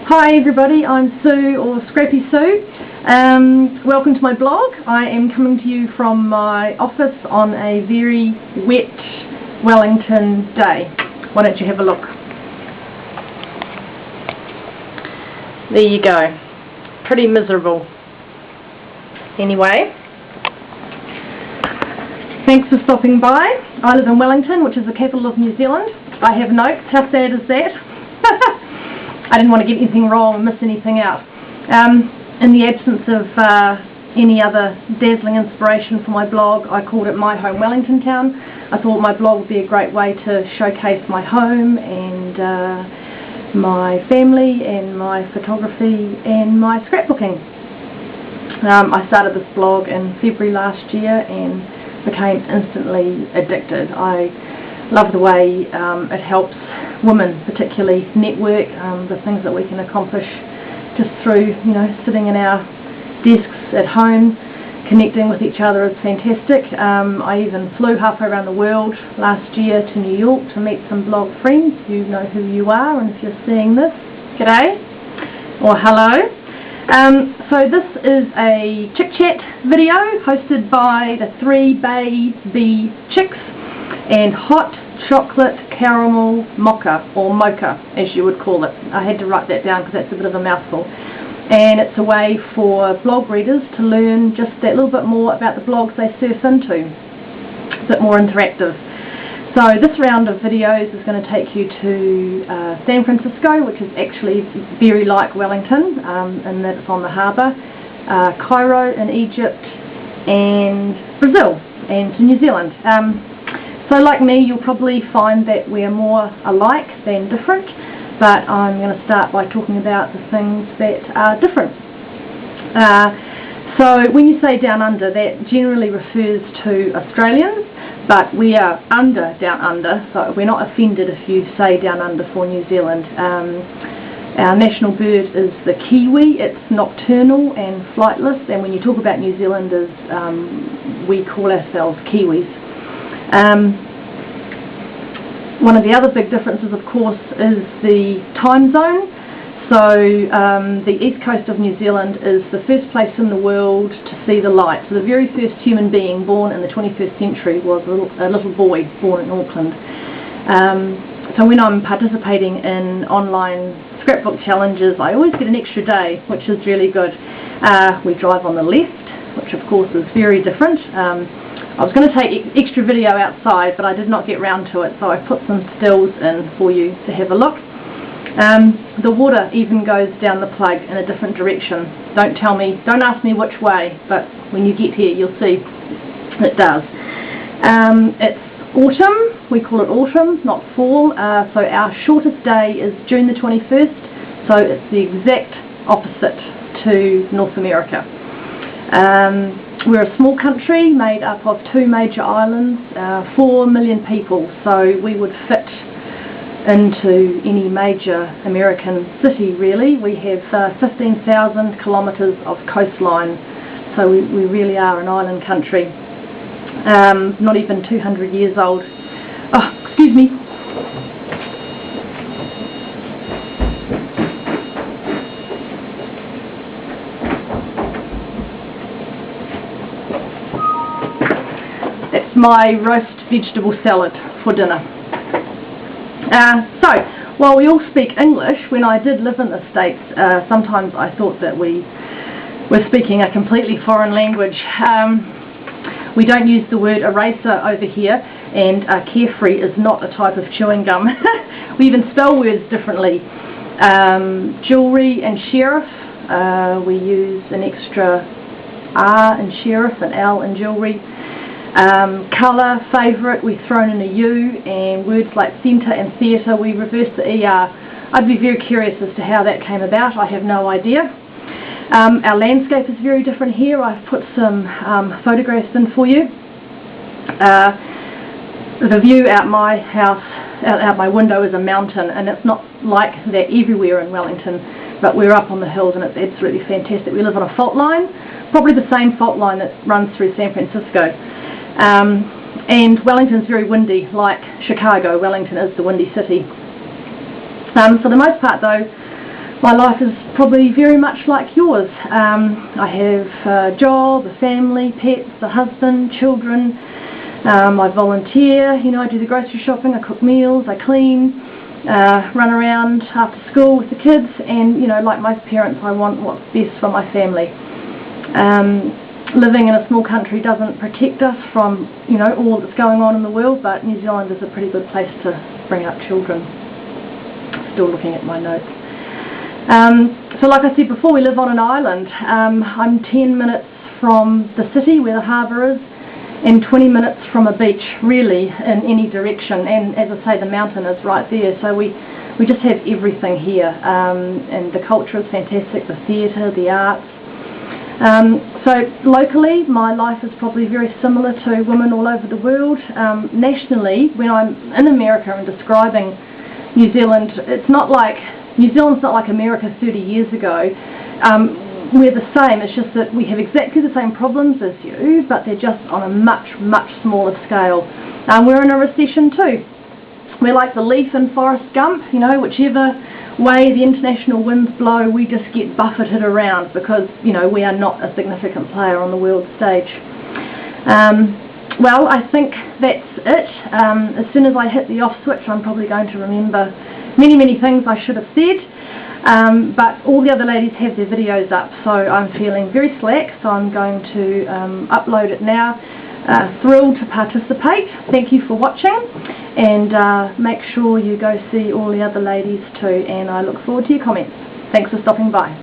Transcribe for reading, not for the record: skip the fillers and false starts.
Hi everybody, I'm Sue or Scrappysue. Welcome to my blog. I am coming to you from my office on a very wet Wellington day. Why don't you have a look? There you go. Pretty miserable. Anyway, thanks for stopping by. I live in Wellington, which is the capital of New Zealand. I have notes. How sad is that? I didn't want to get anything wrong and miss anything out. In the absence of any other dazzling inspiration for my blog, I called it My Home Wellingtontown. I thought my blog would be a great way to showcase my home and my family and my photography and my scrapbooking. I started this blog in February last year and became instantly addicted. I love the way it helps women particularly network, the things that we can accomplish just through, sitting in our desks at home, connecting with each other is fantastic. I even flew halfway around the world last year to New York to meet some blog friends. You know who you are, and if you're seeing this, g'day or hello. So this is a chick chat video hosted by the 3 Baby Chicks and hot chocolate caramel mocha, or mocha as you would call it. I had to write that down because that's a bit of a mouthful. And it's a way for blog readers to learn just that little bit more about the blogs they surf into. A bit more interactive. So this round of videos is going to take you to San Francisco, which is actually very like Wellington, in that it's on the harbour, Cairo in Egypt, and Brazil, and to New Zealand. So like me, you'll probably find that we're more alike than different, but I'm going to start by talking about the things that are different. So when you say down under, that generally refers to Australians, but we are down under, so we're not offended if you say down under for New Zealand. Our national bird is the kiwi. It's nocturnal and flightless, and when you talk about New Zealanders, we call ourselves Kiwis. One of the other big differences, of course, is the time zone. So the east coast of New Zealand is the first place in the world to see the light. So the very first human being born in the 21st century was a little boy born in Auckland. So when I'm participating in online scrapbook challenges, I always get an extra day, which is really good. We drive on the left, which of course is very different. I was going to take extra video outside, but I did not get round to it, so I put some stills in for you to have a look. The water even goes down the plug in a different direction. Don't ask me which way, but when you get here you'll see it does. It's autumn. We call it autumn, not fall. So our shortest day is June the 21st, so it's the exact opposite to North America. We're a small country made up of 2 major islands, 4 million people, so we would fit into any major American city really. We have 15,000 kilometres of coastline, so we really are an island country. Not even 200 years old. Oh, excuse me. My roast vegetable salad for dinner. So, while we all speak English, when I did live in the States, sometimes I thought that we were speaking a completely foreign language. We don't use the word eraser over here, and carefree is not a type of chewing gum. We even spell words differently. Jewellery and sheriff, we use an extra R in sheriff and L in jewellery. Colour, favourite, we've thrown in a U, and words like centre and theatre, we reverse the ER. I'd be very curious as to how that came about. I have no idea. Our landscape is very different here. I've put some photographs in for you. The view out my house, out my window, is a mountain, and it's not like that everywhere in Wellington, but we're up on the hills and it's absolutely fantastic. We live on a fault line, probably the same fault line that runs through San Francisco. And Wellington's very windy, like Chicago. Wellington is the windy city. For the most part though, My life is probably very much like yours. I have a job, a family, pets, a husband, children. I volunteer, I do the grocery shopping, I cook meals, I clean, run around after school with the kids, and like most parents, I want what's best for my family. Living in a small country doesn't protect us from all that's going on in the world, but New Zealand is a pretty good place to bring up children. Still looking at my notes. So like I said before, we live on an island. I'm 10 minutes from the city where the harbour is, and 20 minutes from a beach, really, in any direction. And as I say, the mountain is right there, so we just have everything here. And the culture is fantastic, the theatre, the arts. So locally, my life is probably very similar to women all over the world. Nationally, when I'm in America and describing New Zealand, New Zealand's not like America 30 years ago. We're the same, it's just that we have exactly the same problems as you, but they're just on a much, much smaller scale. We're in a recession too. We're like the leaf in Forrest Gump, whichever way the international winds blow, we just get buffeted around because, we are not a significant player on the world stage. Well, I think that's it. As soon as I hit the off switch, I'm probably going to remember many, many things I should have said. But all the other ladies have their videos up, so I'm feeling very slack, so I'm going to upload it now. Thrilled to participate. Thank you for watching, and make sure you go see all the other ladies too, and I look forward to your comments. Thanks for stopping by.